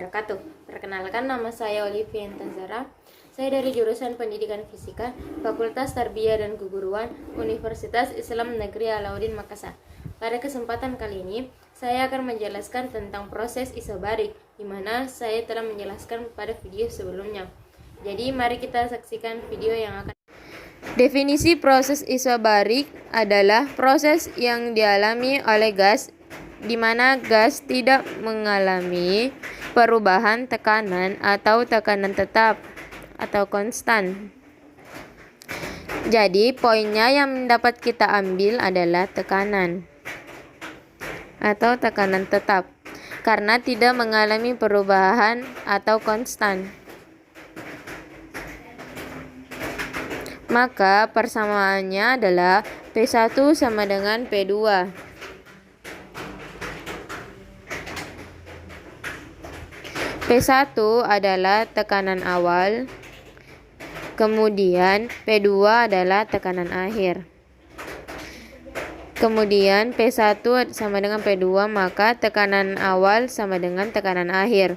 wabarakatuh. Perkenalkan, nama saya Olivia Intazara. Saya dari jurusan Pendidikan Fisika, Fakultas Tarbiyah dan Keguruan, Universitas Islam Negeri Alauddin Makassar. Pada kesempatan kali ini, saya akan menjelaskan tentang proses isobarik, di mana saya telah menjelaskan pada video sebelumnya. Jadi, mari kita saksikan video yang akan. Definisi proses isobarik adalah proses yang dialami oleh gas di mana gas tidak mengalami perubahan tekanan atau tekanan tetap atau konstan. Jadi, poinnya yang dapat kita ambil adalah tekanan atau tekanan tetap karena tidak mengalami perubahan atau konstan. Maka persamaannya adalah P1 sama dengan P2. P1 adalah tekanan awal, kemudian P2 adalah tekanan akhir. Kemudian P1 sama dengan P2, maka tekanan awal sama dengan tekanan akhir.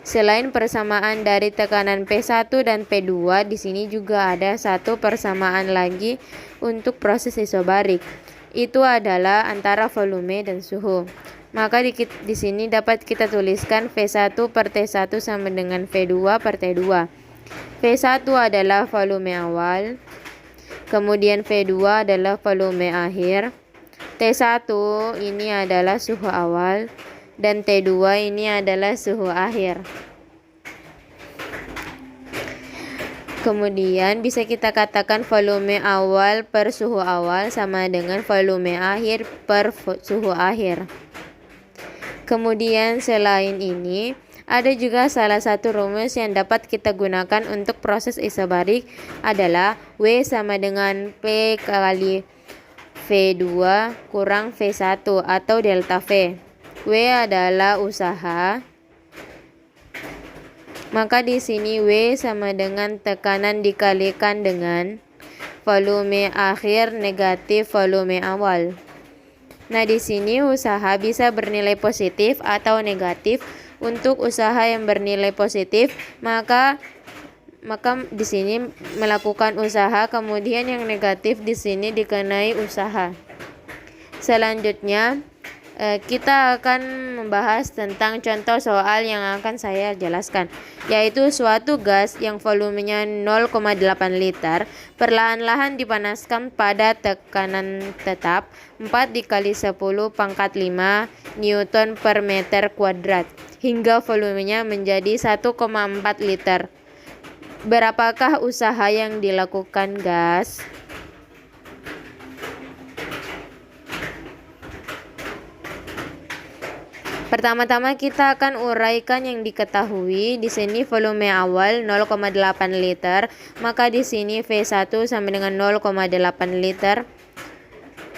Selain persamaan dari tekanan P1 dan P2, di sini juga ada satu persamaan lagi untuk proses isobarik. Itu adalah antara volume dan suhu. Maka di sini dapat kita tuliskan V1 per T1 sama dengan V2 per T2. V1 adalah volume awal, kemudian V2 adalah volume akhir, T1 ini adalah suhu awal, dan T2 ini adalah suhu akhir. Kemudian bisa kita katakan volume awal per suhu awal sama dengan volume akhir per suhu akhir. Kemudian selain ini, ada juga salah satu rumus yang dapat kita gunakan untuk proses isobarik adalah W sama dengan P kali V2 kurang V1 atau delta V. W adalah usaha. Maka di sini W sama dengan tekanan dikalikan dengan volume akhir negatif volume awal. Nah, di sini usaha bisa bernilai positif atau negatif. Untuk usaha yang bernilai positif, maka di sini melakukan usaha, kemudian yang negatif di sini dikenai usaha. Selanjutnya, kita akan membahas tentang contoh soal yang akan saya jelaskan, yaitu suatu gas yang volumenya 0,8 liter perlahan-lahan dipanaskan pada tekanan tetap 4 dikali 10 pangkat 5 Newton per meter kuadrat hingga volumenya menjadi 1,4 liter. Berapakah usaha yang dilakukan gas? Pertama-tama kita akan uraikan yang diketahui. Di sini volume awal 0,8 liter, maka di sini V1 sama dengan 0,8 liter.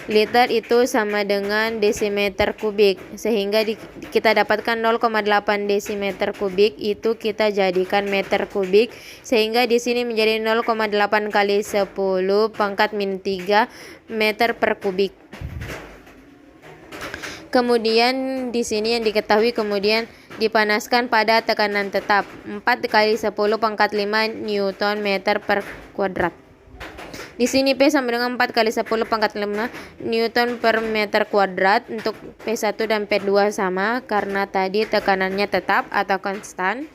Liter itu sama dengan desimeter kubik, sehingga kita dapatkan 0,8 desimeter kubik itu kita jadikan meter kubik, sehingga di sini menjadi 0,8 kali 10 pangkat min 3 meter per kubik. Kemudian di sini yang diketahui kemudian dipanaskan pada tekanan tetap 4 kali 10 pangkat 5 Newton meter per kuadrat. Di sini P sama dengan 4 kali 10 pangkat 5 Newton per meter kuadrat. Untuk P1 dan P2 sama karena tadi tekanannya tetap atau konstan.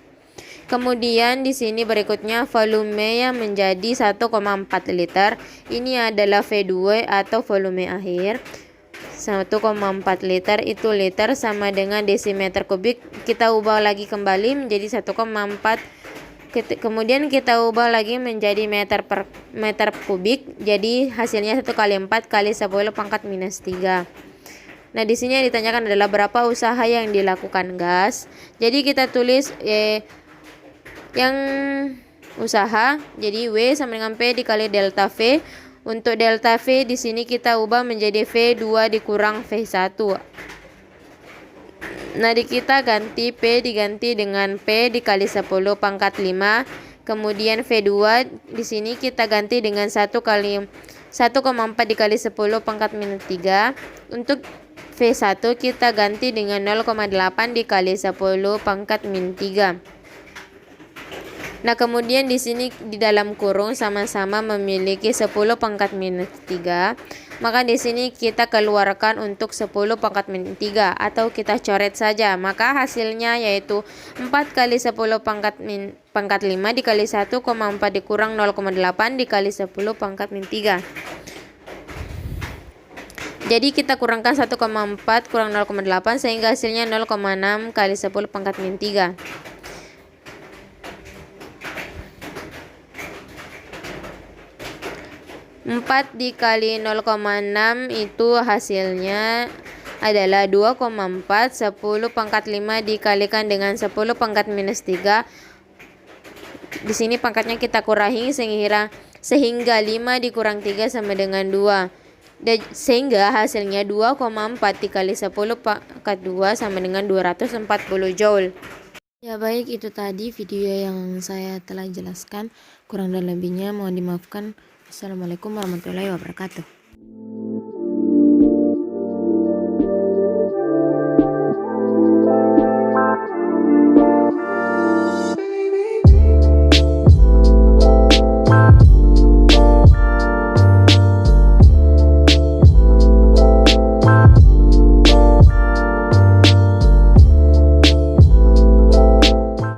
Kemudian di sini berikutnya volumenya menjadi 1,4 liter. Ini adalah V2 atau volume akhir. 1,4 liter itu liter sama dengan desimeter kubik. Kita ubah lagi kembali menjadi 1,4. Kemudian kita ubah lagi menjadi meter per meter kubik. Jadi hasilnya 1 kali 4 kali 10 pangkat minus 3. Nah, di sini yang ditanyakan adalah berapa usaha yang dilakukan gas. Jadi kita tulis yang usaha. Jadi W sama dengan P dikali delta V. Untuk delta V di sini kita ubah menjadi V2 dikurang V1. Nah, kita ganti P diganti dengan P dikali 10 pangkat 5. Kemudian V2 di sini kita ganti dengan 1,4 dikali 10 pangkat minus 3. Untuk V1 kita ganti dengan 0,8 dikali 10 pangkat min 3. Nah, kemudian di sini di dalam kurung sama-sama memiliki 10 pangkat minus 3. Maka di sini kita keluarkan untuk 10 pangkat min 3 atau kita coret saja. Maka hasilnya yaitu 4 kali 10 pangkat 5 dikali 1,4 dikurang 0,8 dikali 10 pangkat min 3. Jadi kita kurangkan 1,4 kurang 0,8 sehingga hasilnya 0,6 kali 10 pangkat min 3. 4 dikali 0,6 itu hasilnya adalah 2,4. 10 pangkat 5 dikalikan dengan 10 pangkat minus 3. Di sini pangkatnya kita kurangi sehingga 5 dikurang 3 sama dengan 2. Sehingga hasilnya 2,4 dikali 10 pangkat 2 sama dengan 240 Joule. Ya baik, itu tadi video yang saya telah jelaskan. Kurang dan lebihnya mohon dimaafkan. Assalamualaikum warahmatullahi wabarakatuh.